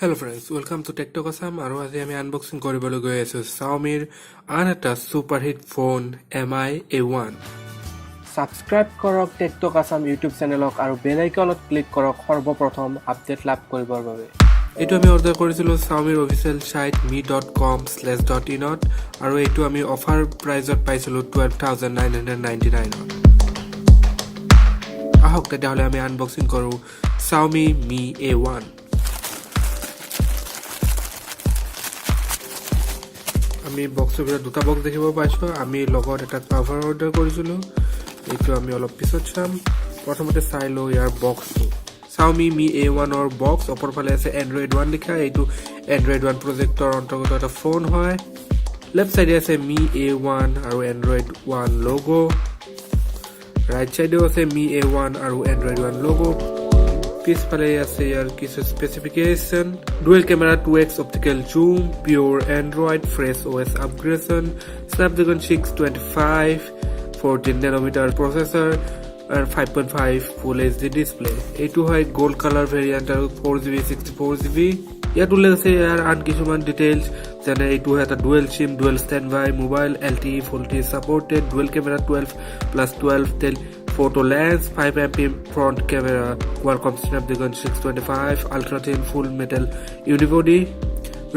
Hello friends, welcome to TechTalk Assam আৰু আজি আমি আনবক্সিং কৰিবলৈ গৈ আছো Xiaomi আন এটা সুপাৰহিট ফোন Mi A1 সাবস্ক্ৰাইব কৰক TechTalk Assam ইউটিউব চেনেলক আৰু বেল আইকনত ক্লিক কৰক সৰ্বপ্ৰথম আপডেট লাভ কৰিবৰ বাবে এইটো আমি অৰ্ডাৰ কৰিছিলো Xiaomi অফিচিয়েল সাইট mi.com/in আৰু এইটো আমি অফাৰ প্ৰাইজত পাইছিলো 12,999 আহক তেতিয়াহলে আমি আনবক্সিং কৰো Xiaomi Mi A1 আমি বক্সৰ ভিতৰত দুটা বক্স দেখিব পাইছো আমি লগত এটা কভাৰ অৰ্ডাৰ কৰিছিলো এইটো আমি অলপ পিছত চাম প্ৰথমতে চাই লো ইয়াৰ বক্সটো Xiaomi Mi A1 অৰ বক্স ওপৰ ফালে আছে Android One লিখা এইটো Android One প্ৰজেক্টৰ অন্তৰ্গত এটা ফোন হয় লেফট সাইডে আছে Mi A1 আৰু Android One লোগো ৰাইট সাইডে আছে Mi A1 আৰু Android One লোগো পিছফালে আছে ইয়াৰ কিছু specification dual camera 2x optical zoom pure android fresh os upgradation snapdragon 625 14nm processor and 5.5 full hd display এইটো হয় gold color variant আৰু 4GB 64GB ইয়াত উল্লেখ আছে ইয়াৰ আন কিছুমান ডিটেইলছ যেনে এইটো এটা dual sim dual standby mobile LTE full HD supported dual camera 12+12 Telephoto Lens 5MP front camera Qualcomm Snapdragon 625 ultra thin full metal unibody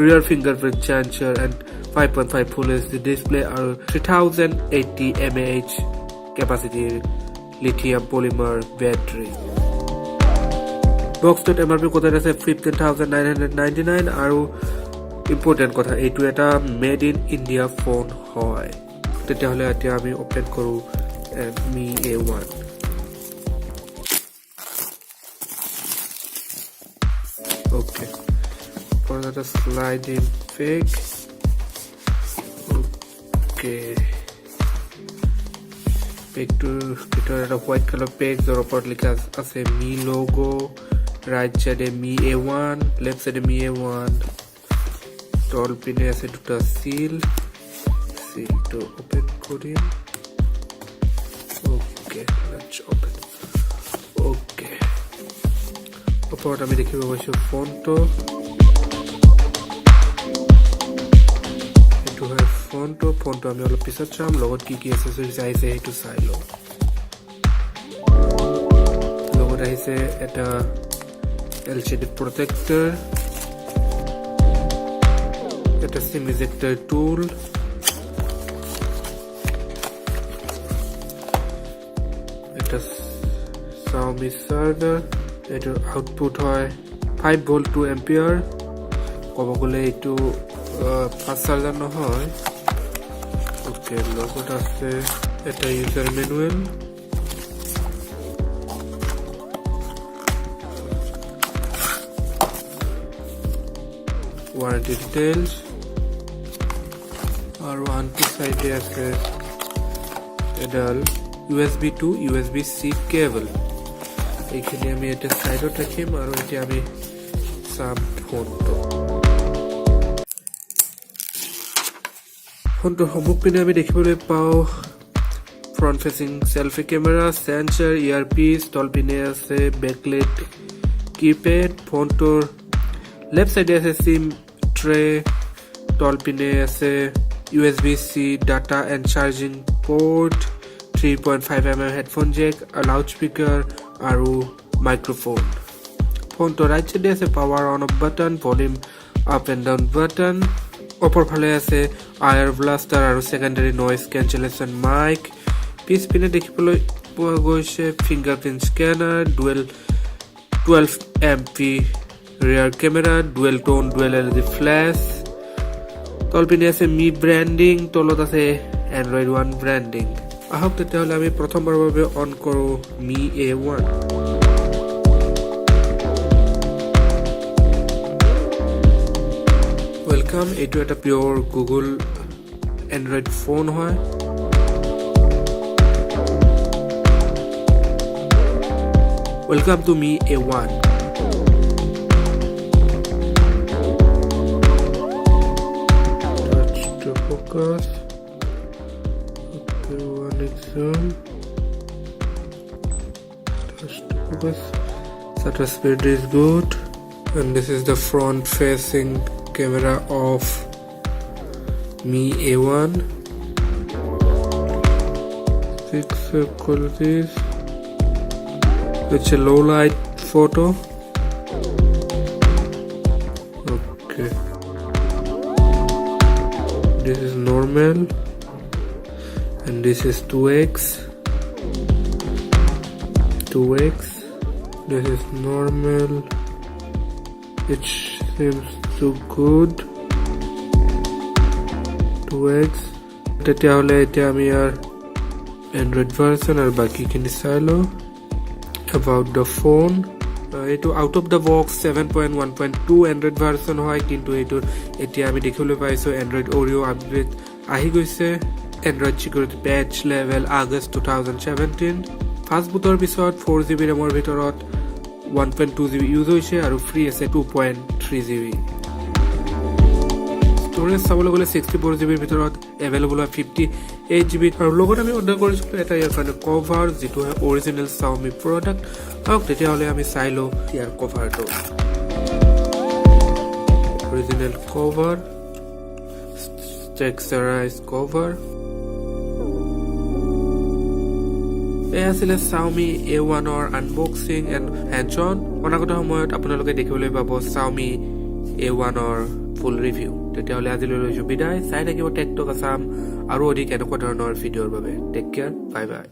rear fingerprint sensor and 5.5 full HD display or 3080 mAh capacity lithium polymer battery box MRP কোটা আছে 15,999 আৰু important কথা এইটো এটা made in India phone হয় তেতিয়াহলে এতিয়া আমি ওপেন কৰো Mi A1 okay for that slide in fake okay page to a white color page or upper likha ase Mi logo right side Mi A1 left side Mi A1 tall pin ase duta seal to open koriam okay let's open okay ওপৰত আমি দেখিব পাইছো ফোনটো এইটো হয় ফোনটো আমি অলপ পিছত চাম লগত কি কি এক্সেসৰিজ আহিছে এইটো চাই লওঁ লগত আহিছে এটা LCD protector এটা SIM ejector tool এটা Xiaomi charger এটো আউটপুট হয় 5 ভোল্ট 2 এম্পিয়াৰ কব গলে এটো ফাস্ট চাৰ্জাৰ নহয় ওকে লগত আছে এটা ইউজাৰ মেনুৱেল warranty details আৰু আনটো সাইডে আছে এডাল USB to USB-C cable এইখিনি আমি এটা সাইডত ৰাখিম আৰু এতিয়া আমি সাম ফোনটো সমুখ পিনে আমি দেখিবলৈ পাও ফ্ৰন্ট ফেসিং সেলফি ক্যামেৰা সেন্সৰ ইয়াৰপিস তল পিনে আছে বেকলাইট কিপ্যাড ফোনটোৰ লেফট সাইডে আছে সিম ট্ৰে তল পিনে আছে USB-C data and charging port 3.5mm headphone jack a loudspeaker aru microphone phone to right side ase power on off button volume up and down button upper phale ase air blaster aru secondary noise cancellation mic piece pine dekhibole goise fingerprint scanner dual 12MP rear camera dual tone dual LED flash tol pine ase Mi branding tolot ase Android One branding আহক তেতিয়াহলে আমি প্ৰথমবাৰৰ বাবে on কৰো Mi A1 welcome এইটো এটা pure Google Android phone হয় welcome to Mi A1 touch to focus zoom touch to focus shutter speed is good And this is the front facing camera of Mi A1. Pixel qualities. It's a low light photo. Okay. This is normal. And this is 2x. 2x. This is normal. It seems so good. 2x. তেতিয়াহ'লে এতিয়া আমি ইয়াৰ Android version আৰু বাকিখিনি চাই লওঁ. About the phone. এইটো out of the box 7.1.2 Android version হয়, কিন্তু এইটোৰ এতিয়া আমি দেখিবলৈ পাইছোঁ Android Oreo আপডেট আহি গৈছে. Android security patch level August 2017. First বুটৰ পিছত 4GB ৰেমৰ ভিতৰত 1.2GB ইউজ হৈছে আৰু ফ্ৰী আছে 2.3GB. ষ্ট'ৰেজ চাবলৈ গ'লে 64GB ভিতৰত এভেইলেবল হয় 58GB. আৰু লগত আমি অৰ্ডাৰ কৰিছিলোঁ এটা ইয়াৰ কাৰণে কভাৰ, যিটো হয় অৰিজিনেল Xiaomi প্ৰডাক্ট. হওক তেতিয়াহ'লে আমি চাই লওঁ ইয়াৰ কভাৰটো. Original cover, texturise cover. এয়া আছিলে Xiaomi A1ৰ আনবক্সিং এণ্ড হেণ্ডছ অন. অনাগত সময়ত আপোনালোকে দেখিবলৈ পাব Xiaomi A1ৰ ফুল ৰিভিউ. তেতিয়াহ'লে আজিলৈ লৈছোঁ বিদায়. চাই থাকিব টেকটক আছাম আৰু অধিক এনেকুৱা ধৰণৰ ভিডিঅ'ৰ বাবে. টেক কেয়াৰ, বাই বাই.